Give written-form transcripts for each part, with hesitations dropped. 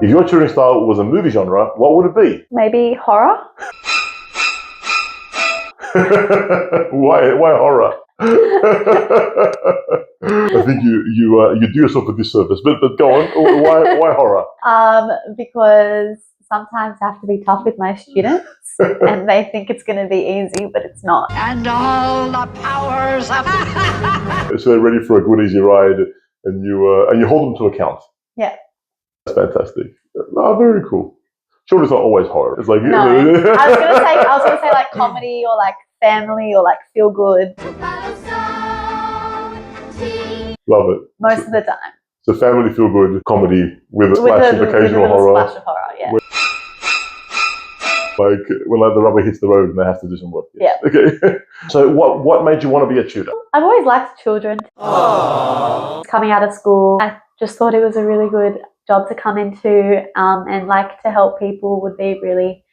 If your tutoring style was a movie genre, what would it be? Maybe horror? Why horror? I think you do yourself a disservice, but go on. Why horror? Because sometimes I have to be tough with my students, and they think it's going to be easy, but it's not. And all the powers of So they're ready for a good, easy ride, and you hold them to account. Yeah. That's fantastic. Oh, very cool. Sure, it's not always horror. It's like No. I was gonna say like comedy or like family or like feel good. Love it. Most of the time. So family feel good comedy with a splash of occasional horror. Splash of horror, yeah. Like when the rubber hits the road and they have to do some work. Yeah. Okay. So what made you want to be a tutor? I've always liked children. Aww. Coming out of school, I just thought it was a really good job to come into, and like to help people would be really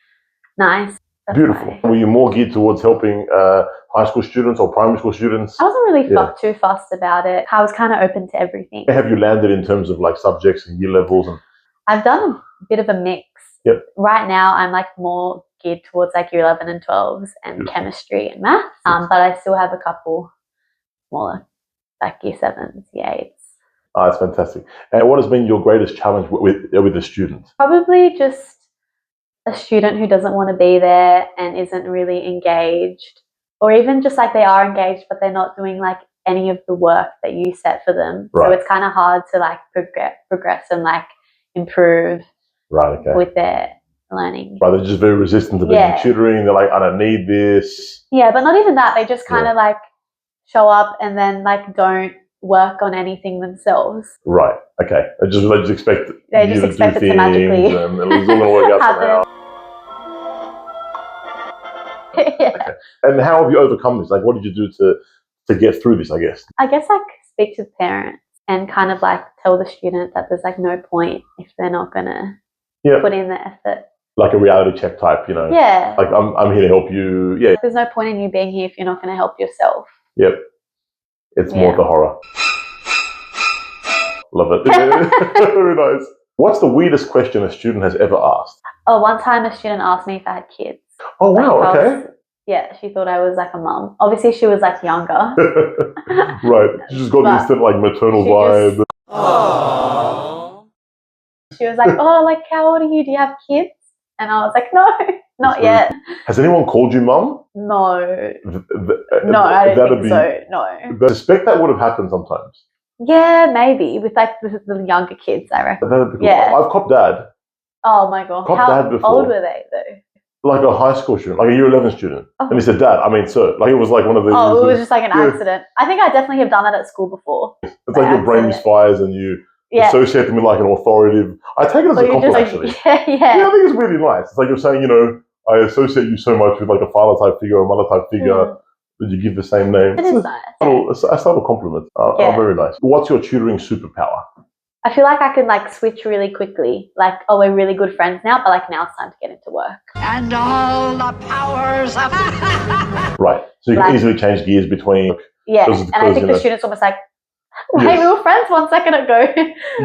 nice. That's Beautiful. why. Were you more geared towards helping high school students or primary school students? I wasn't really too fussed about it. I was kind of open to everything. Where have you landed in terms of like subjects and year levels? And I've done a bit of a mix. Yep. Right now, I'm like more geared towards like year 11 and 12s and Beautiful. chemistry and maths, but I still have a couple smaller, like year 7s, year 8s. Oh, that's fantastic. And what has been your greatest challenge with the students? Probably just a student who doesn't want to be there and isn't really engaged, or even just like they are engaged but they're not doing like any of the work that you set for them. Right. So it's kind of hard to like progress and like improve with their learning. Right, they're just very resistant to being tutoring. They're like, I don't need this. Yeah, but not even that. They just kind of like show up and then like don't work on anything themselves. Right. Okay. They just expect it to magically and it's all going to work out somehow. Okay. And how have you overcome this? Like, what did you do to get through this? I guess like speak to the parents and kind of like tell the student that there's like no point if they're not going to put in the effort. Like a reality check type, you know. Yeah. Like I'm here to help you. Yeah. There's no point in you being here if you're not going to help yourself. Yep. It's more the horror. Love it. Very nice. What's the weirdest question a student has ever asked? Oh, one time a student asked me if I had kids. Oh, wow. Okay. Yeah, she thought I was like a mum. Obviously, she was like younger. Right. She just got the instant like maternal vibe. She was like, oh, like how old are you? Do you have kids? And I was like, no, not yet. Has anyone called you mum? No. No, I don't think so. No. I suspect that would have happened sometimes. Yeah, maybe. With like the younger kids, I reckon. That'd be cool. Yeah. I've copped dad. Oh my God. Dad before. How old were they though? Like a high school student, like a year 11 student. Oh. And he said, Dad, I mean, sir. Like it was like one of the... Oh, it was just like an accident. I think I definitely have done that at school before. It's like your brain misfires and you associate them with like an authoritative... I take it as a compliment, actually. Yeah. Yeah, I think it's really nice. It's like you're saying, you know, I associate you so much with like a father-type figure or mother-type figure that you give the same name. It is nice. A subtle compliment. Oh, very nice. What's your tutoring superpower? I feel like I can like switch really quickly. Like, oh, we're really good friends now, but like now it's time to get into work. And all the powers of Right. So you can easily change gears between... Yeah, and I think the students almost like, hey, we were friends 1 second ago.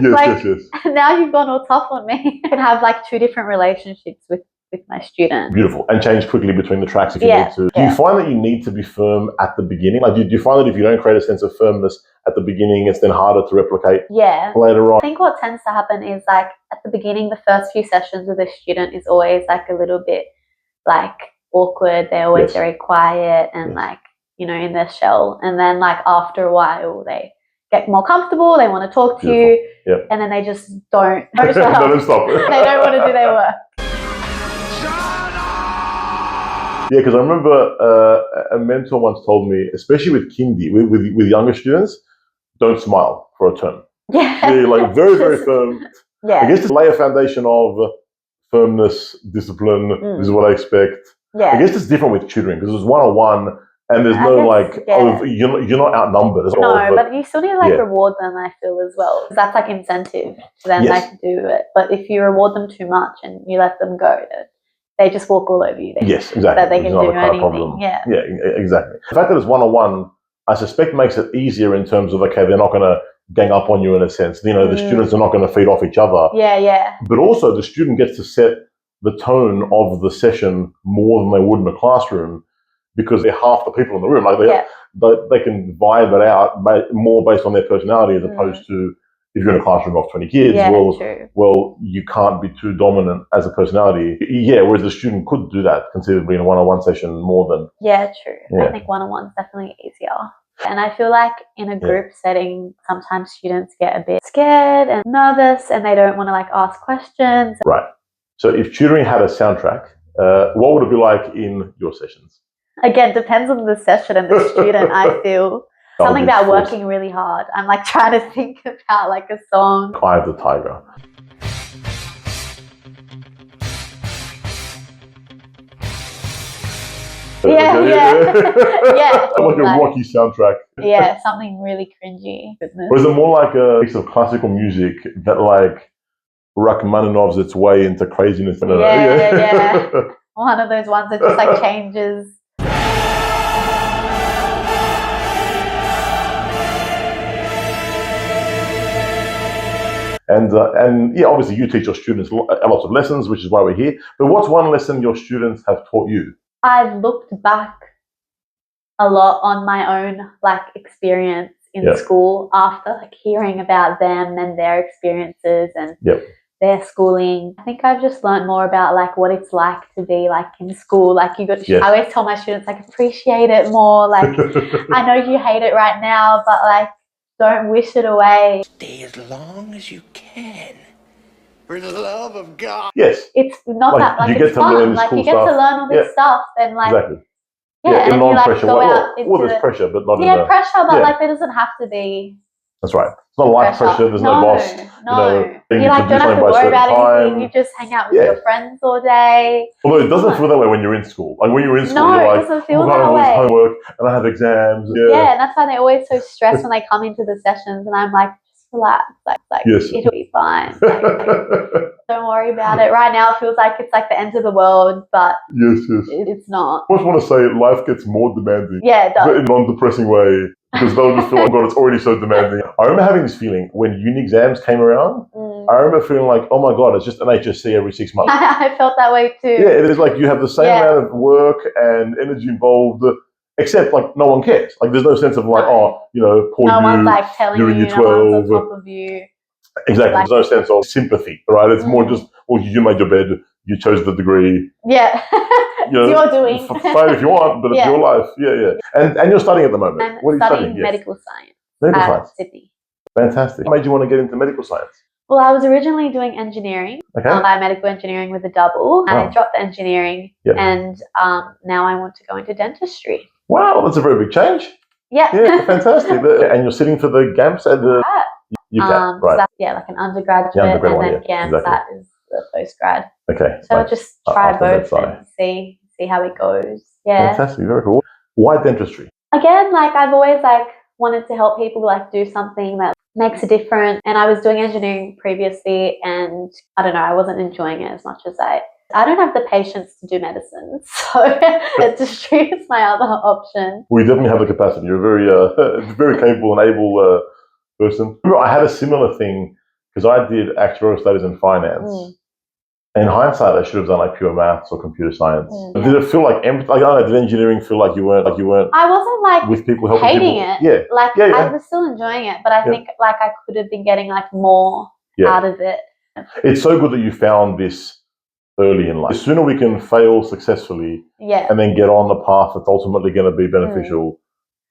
Yes. And now you've gone all tough on me. I can have like 2 different relationships with my students. Beautiful. And change quickly between the tracks if you need to. Do you find that you need to be firm at the beginning? Like, do you find that if you don't create a sense of firmness at the beginning, it's then harder to replicate later on? I think what tends to happen is like at the beginning, the first few sessions with a student is always like a little bit like awkward. They're always very quiet and like, you know, in their shell. And then like after a while, they get more comfortable. They want to talk to you. Yep. And then they just don't stop. They don't want to do their work. Yeah, because I remember a mentor once told me, especially with kindy, with younger students, don't smile for a term. Yeah. They're like very, very firm. Yeah. I guess to lay a foundation of firmness, discipline, this is what I expect. Yeah. I guess it's different with tutoring because it's one-on-one and there's you're not outnumbered. No, but you still need to like reward them, I feel, as well. That's like incentive to then like do it. But if you reward them too much and you let them go, they just walk all over you. Yes, exactly. That they can do anything. Yeah, exactly. The fact that it's one-on-one, I suspect makes it easier in terms of, okay, they're not going to gang up on you in a sense. The students are not going to feed off each other. Yeah. But also the student gets to set the tone of the session more than they would in a classroom because they're half the people in the room. Like they can vibe it out more based on their personality as opposed to if you're in a classroom of 20 kids. Well, you can't be too dominant as a personality. Yeah, whereas the student could do that conceivably in a one-on-one session more than... Yeah, true. I think one-on-one's definitely easier. And I feel like in a group setting, sometimes students get a bit scared and nervous and they don't want to like ask questions. Right. So if tutoring had a soundtrack, what would it be like in your sessions? Again, depends on the session and the student, I feel. Something about working really hard. I'm like trying to think about like a song. Eye of the Tiger. Yeah. Like a Rocky soundtrack. Yeah, something really cringy. Or is it more like a piece of classical music that like Rachmaninoff's its way into craziness? Yeah. One of those ones that just like changes. And yeah, obviously you teach your students lots of lessons, which is why we're here. But what's one lesson your students have taught you? I've looked back a lot on my own like experience in school after like hearing about them and their experiences and their schooling. I think I've just learned more about like what it's like to be like in school. Like I always tell my students like appreciate it more. Like I know you hate it right now, but like don't wish it away. Stay as long as you can. For the love of God. Yes. It's not like, that like you it's get fun. To learn this like cool you get to learn all this stuff and like exactly. and in non-pressure. Well, there's pressure, but not in pressure, but like there doesn't have to be. That's right. It's not life pressure. There's no boss. You like don't have to worry about anything. You just hang out with your friends all day. Although it doesn't feel that way when you're in school. Like when you're in school, you're like, it doesn't feel that all way. this homework and I have exams. Yeah, and that's why they're always so stressed when they come into the sessions, and I'm like, just relax, like it'll be fine. Like, don't worry about it. Right now, it feels like it's like the end of the world, but it's not. I just want to say life gets more demanding. Yeah, it does. But in a non-depressing way. Because they'll just feel like, God, it's already so demanding. I remember having this feeling when uni exams came around. I remember feeling like, oh my God, it's just an HSC every 6 months. I felt that way too. Yeah, it is like you have the same amount of work and energy involved, except like no one cares. Like there's no sense of like, poor no one's like telling you're in year 12. No one's on top of you. Exactly. There's no sense of sympathy, right? It's more just, well, you made your bed, you chose the degree. Yeah. You're doing. Fine if you want, but it's your life. Yeah. And you're studying at the moment. I'm what are you studying? Medical science. Medical science. Sydney. Fantastic. What made you want to get into medical science? Well, I was originally doing engineering, biomedical engineering with a double, and I dropped the engineering, and now I want to go into dentistry. Wow, that's a very big change. Yeah. Yeah, fantastic. And you're sitting for the GAMS at the UCAT, right? So like an undergraduate, and then GAMS that is the postgrad. Okay. So I'll just try both and see how it goes. Yeah. Fantastic, very cool. Why dentistry? Again, like I've always like wanted to help people like do something that makes a difference. And I was doing engineering previously, and I don't know, I wasn't enjoying it as much as I don't have the patience to do medicine, so dentistry is my other option. We definitely have the capacity. You're a very capable and able person. I had a similar thing because I did actuarial studies and finance. In hindsight, I should have done like pure maths or computer science. Did it feel like empty? Like, I don't know, did engineering feel like you weren't? I wasn't like with people helping hating people? it. I was still enjoying it, but I think like I could have been getting like more out of it. It's so good that you found this early in life. The sooner we can fail successfully and then get on the path that's ultimately going to be beneficial,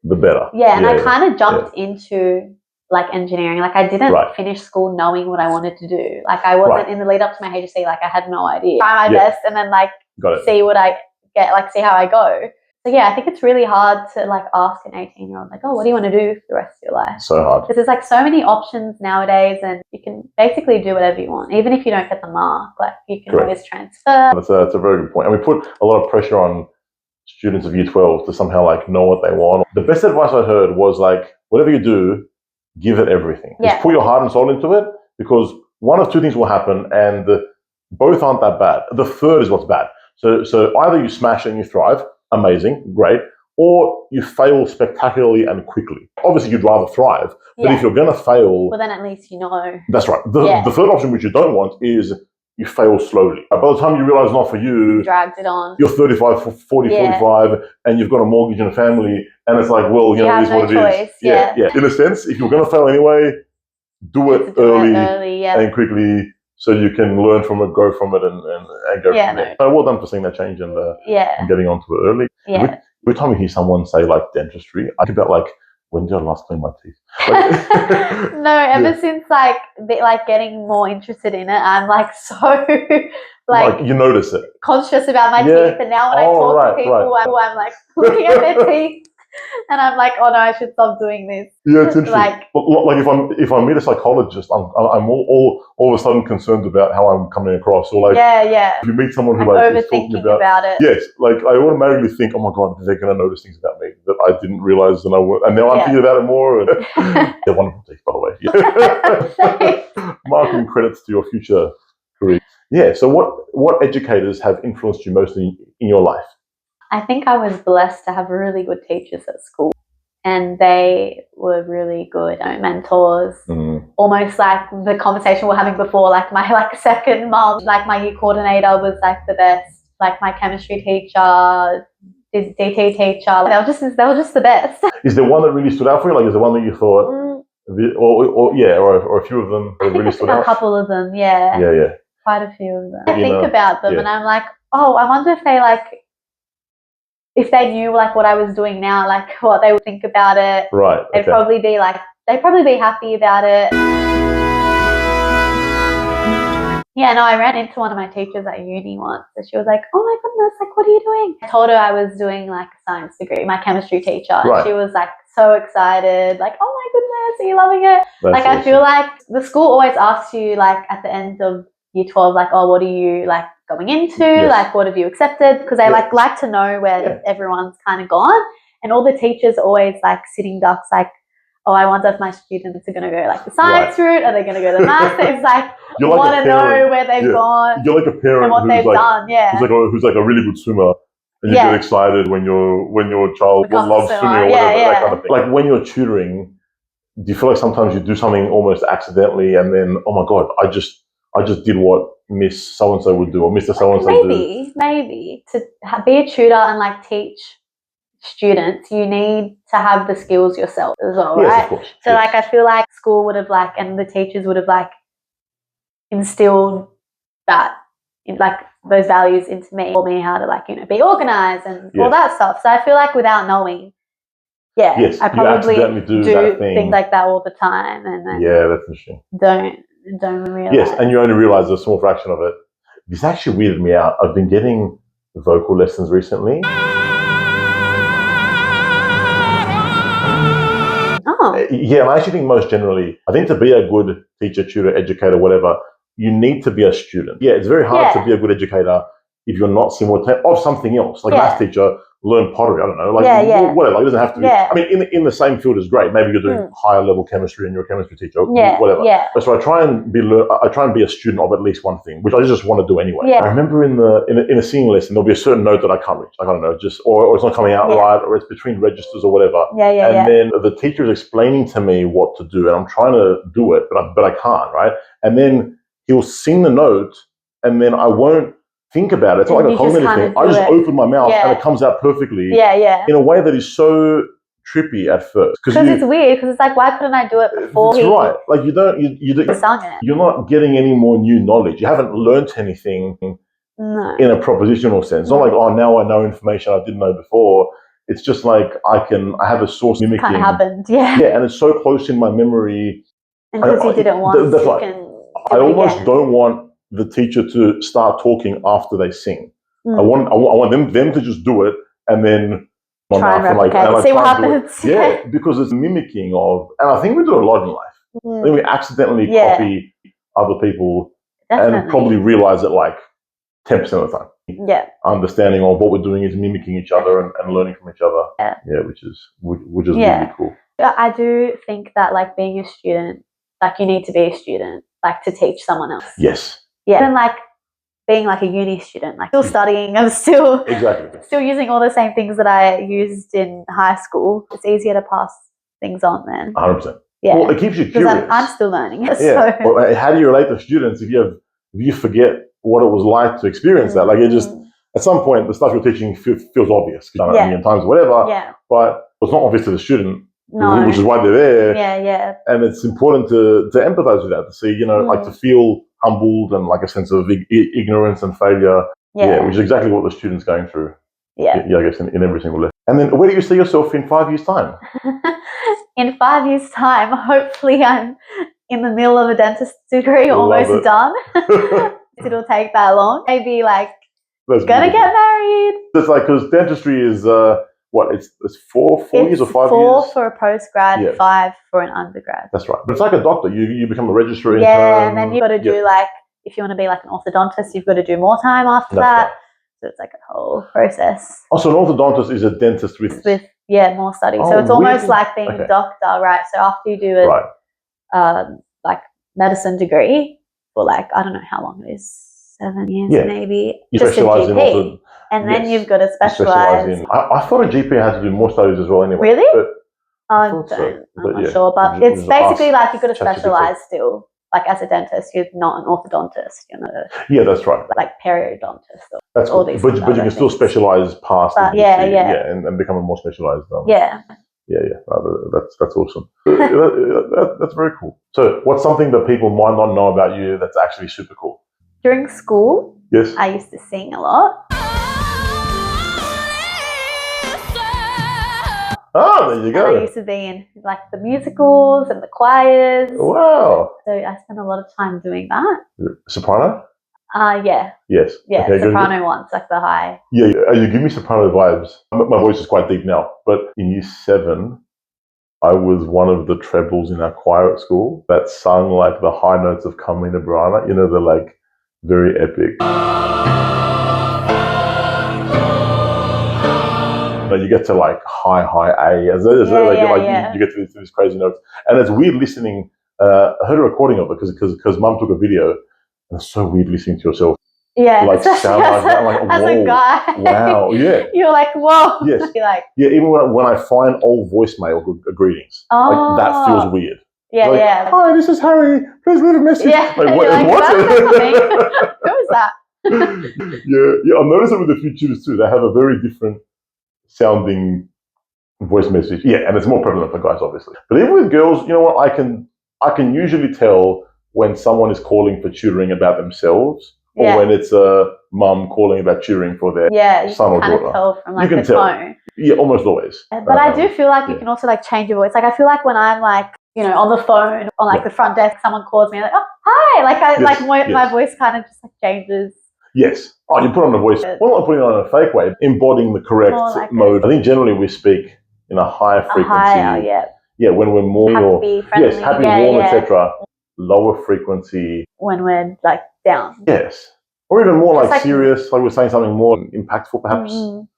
the better. Yeah, and I kind of jumped into like engineering. Like I didn't finish school knowing what I wanted to do. Like I wasn't in the lead up to my HSC, like I had no idea. Try my best and then like see what I get, like see how I go. So yeah, I think it's really hard to like ask an 18-year-old like, oh, what do you want to do for the rest of your life? So hard. Because there's like so many options nowadays, and you can basically do whatever you want. Even if you don't get the mark, like you can always transfer. That's a very good point. And we put a lot of pressure on students of year 12 to somehow like know what they want. The best advice I heard was like, whatever you do, give it everything. Just put your heart and soul into it, because one of two things will happen, and both aren't that bad. The third is what's bad. So either you smash and you thrive, amazing, great, or you fail spectacularly and quickly. Obviously, you'd rather thrive, but if you're going to fail... Well, then at least you know. That's right. The third option, which you don't want, is you fail slowly. By the time you realise not for you... dragged it on. You're 35, 40, 45, and you've got a mortgage and a family, and it's like, well, you know, it is what it is. Yeah. In a sense, if you're going to fail anyway, do it early and quickly, so you can learn from it, grow from it, and go from there. So well done for seeing that change and getting onto it early. Every time you hear someone say like dentistry, I think about like, when did I last clean my teeth? Like, no, ever since like getting more interested in it, I'm like so like you notice it, conscious about my teeth, and now when I talk to people, I'm like looking at their teeth. And I'm like, oh no, I should stop doing this. Yeah, it's interesting. Like if I meet a psychologist, I'm all of a sudden concerned about how I'm coming across. Or like, if you meet someone who is talking about it, yes, like I automatically think, oh my god, they're going to notice things about me that I didn't realize, and now I'm thinking about it more. And they're wonderful teeth, by the way. Marking credits to your future career. Yeah. So, what educators have influenced you mostly in your life? I think I was blessed to have really good teachers at school, and they were really good mentors. Almost like the conversation we were having before, like my second mom, like my year coordinator was like the best, like my chemistry teacher, DT teacher, they were just the best. Is there one that really stood out for you? Like, is there one that you thought, or a few of them that really stood out? A couple of them, quite a few of them. I think about them and I'm like, oh, I wonder if they if they knew like what I was doing now, like what they would think about it. Right. They'd probably be happy about it. Yeah, no, I ran into one of my teachers at uni once, and she was like, oh my goodness, like what are you doing? I told her I was doing like a science degree, my chemistry teacher. Right. And she was like so excited, like, oh my goodness, are you loving it? That's awesome. I feel like the school always asks you like at the end of year 12, like, oh, what are you like going into? Yes. Like, what have you accepted? Because they like to know where everyone's kind of gone. And all the teachers are always like sitting ducks, like, oh, I wonder if my students are going to go like the science route, are they going to go the math? It's like, you want to know where they've gone. You're like a parent and what they've done. Yeah, who's like a really good swimmer, and you get excited when your child loves swimming or whatever, that kind of thing. Like when you're tutoring, do you feel like sometimes you do something almost accidentally, and then, oh my god, I just did what Miss so-and-so would do, or Mr. so-and-so do. Maybe. To be a tutor and like teach students, you need to have the skills yourself as well, right? Yes, of course. So like I feel like school would have like, and the teachers would have like instilled that, like those values into me, taught me how to like, be organized and all that stuff. So I feel like without knowing, I probably do things like that all the time, and then that's interesting. Don't realize. Yes, and you only realize a small fraction of it. This actually weirded me out. I've been getting vocal lessons recently. Oh. Yeah, and I actually think most generally, I think to be a good teacher, tutor, educator, whatever, you need to be a student. Yeah, it's very hard to be a good educator if you're not simultaneous of something else. Like math teacher, learn pottery, I don't know, like whatever. Like, it doesn't have to be. I mean, in the same field is great. Maybe you're doing higher level chemistry and you're a chemistry teacher, whatever. But so I try and be a student of at least one thing, which I just want to do anyway. I remember in a singing lesson, there'll be a certain note that I can't reach. Like, I don't know, just or it's not coming out right, or it's between registers or whatever. And then the teacher is explaining to me what to do, and I'm trying to do it, but I can't, right? And then he'll sing the note, and then I won't think about it. It's not like a cognitive thing. I just open my mouth and it comes out perfectly. In a way that is so trippy at first. Because it's weird. Because it's like, why couldn't I do it before? That's right. Like you're not getting any more new knowledge. You haven't learnt anything in a propositional sense. It's not like, oh, now I know information I didn't know before. It's just like I have a source mimicking. Kind of happened. Yeah, and it's so close in my memory. And because you did it once, I almost don't want the teacher to start talking after they sing. I want them to just do it, and then try and replicate, see what happens. Yeah, because it's mimicking of, and I think we do a lot in life. Then we accidentally copy other people and probably realize it like 10% of the time. Yeah, understanding of what we're doing is mimicking each other and learning from each other. Yeah, which is really cool. I do think that like being a student, like you need to be a student, like to teach someone else. Yes. Yeah. And like being like a uni student, like still studying, I'm still using all the same things that I used in high school. It's easier to pass things on then. 100%. Yeah. Well, it keeps you curious. Because I'm still learning. Yeah. So. Well, how do you relate to students if you forget what it was like to experience that? Like, it just, at some point, the stuff you're teaching feels obvious. You've done it a million times, whatever. Yeah. But it's not obvious to the student. No. Which is why they're there. Yeah, yeah. And it's important to empathize with that, to see, like to feel humbled and like a sense of ignorance and failure. Yeah, which is exactly what the student's going through. Yeah, I guess in every single lesson. And then where do you see yourself in 5 years' time? In 5 years' time, hopefully I'm in the middle of a dentist degree, almost done. It'll take that long. Maybe like gonna get married. It's like, because dentistry is it's 4 years or 5 years? 4 for a postgrad, 5 for an undergrad. That's right. But it's like a doctor. You become a registrar. Yeah, and then you've got to do like, if you want to be like an orthodontist, you've got to do more time after that. Right. So it's like a whole process. Also, an orthodontist is a dentist with more study. So it's almost like being a doctor, right? So after you do a like medicine degree for like, I don't know how long it is, 7 years maybe. You just specialize a GP. in ortho. And then you've got to specialize in. I thought a GP had to do more studies as well anyway. Really? But I'm not sure, but it's basically like you've got to specialize still. Like as a dentist, you're not an orthodontist, you're not a that's right. Like periodontist. That's all cool. these but you can still specialize past and become a more specialized. Yeah. That's awesome. That's very cool. So, what's something that people might not know about you that's actually super cool? During school, I used to sing a lot. Oh, there you go. And I used to be in like the musicals and the choirs. Wow. So I spent a lot of time doing that. Soprano? Yeah. Yes. Yeah, okay, soprano ones, like the high. Yeah, you give me soprano vibes. My voice is quite deep now, but in year 7, I was one of the trebles in our choir at school that sung like the high notes of Carmina Burana. They're like very epic. But you get to like high A, you get to these crazy notes, and it's weird listening. I heard a recording of it because Mum took a video, and it's so weird listening to yourself. Yeah, like sound like that, like as a guy. Wow, yeah. You're like, whoa. Yes. You're like, even when I find old voicemail greetings, like that feels weird. Yeah, like, yeah. Hi, this is Harry. Please leave a message. Yeah, like, what? Who was that? yeah. I've noticed it with a few tutors too. They have a very different sounding voice message. Yeah, and it's more prevalent for guys, obviously. But even with girls, you know what? I can usually tell when someone is calling for tutoring about themselves, or when it's a mum calling about tutoring for their son or daughter. You can tell from like the tone. Yeah, almost always. But I do feel like you can also like change your voice. Like I feel like when I'm like, on the phone on like the front desk, someone calls me like, oh hi, like my voice kind of just like changes. Yes. Oh, you put on the voice. Well, not putting it on a fake way, embodying the correct mode. I think generally we speak in a higher frequency. Yeah, when we're more happy, friendly, happy, warm, etc. Lower frequency when we're like down. Yes. Or even more like serious, like we're saying something more impactful perhaps.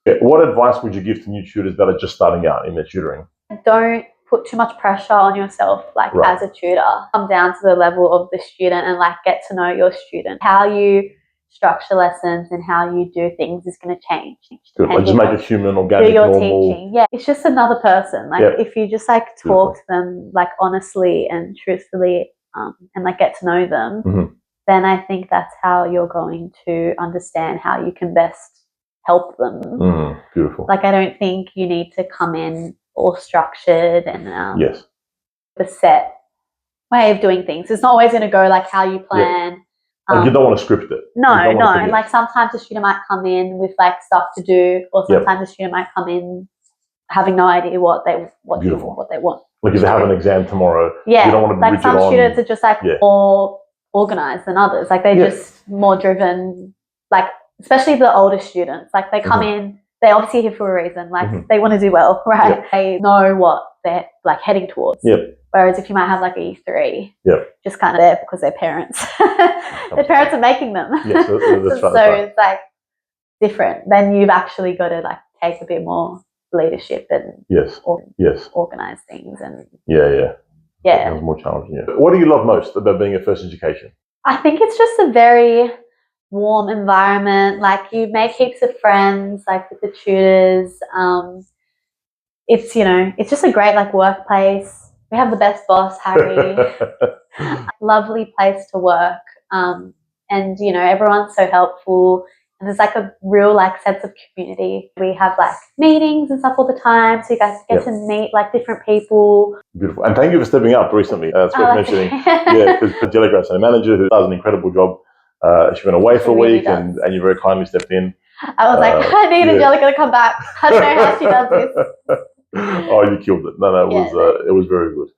Yeah. What advice would you give to new tutors that are just starting out in their tutoring? Don't put too much pressure on yourself as a tutor. Come down to the level of the student and like get to know your student. How you structure lessons and how you do things is going to change. Good. Like just make it human, organic, your normal. Teaching. Yeah, it's just another person. Like if you just like talk to them like honestly and truthfully and like get to know them, then I think that's how you're going to understand how you can best help them. Beautiful. Like I don't think you need to come in all structured and the set way of doing things. It's not always going to go like how you plan. Like you don't want to script it. No. And like sometimes a student might come in with like stuff to do, or sometimes a student might come in having no idea what they want. Like if they have an exam tomorrow, you don't want to be like rigid some students are just like more organized than others. Like they're just more driven. Like especially the older students, like they come in, they're obviously here for a reason. Like they want to do well, right? They know what they're like heading towards. Whereas if you might have like a E3, just kind of there because their parents, their parents are making them. Yes, that's right. So it's like different. Then you've actually got to like take a bit more leadership and organize things and It's more challenging. What do you love most about being a first education? I think it's just a very warm environment. Like you make heaps of friends, like with the tutors. It's, you know, it's just a great like workplace. We have the best boss, Harry. Lovely place to work. And you know, everyone's so helpful. And there's like a real like sense of community. We have like meetings and stuff all the time, so you guys get to meet like different people. Beautiful. And thank you for stepping up recently. It's worth mentioning. Yeah, because Jelly Grant's a manager who does an incredible job. She went away for a week and you very kindly stepped in. I was like, I need Angelica to come back. I don't know how she does this. Oh, you killed it. No, it was very good.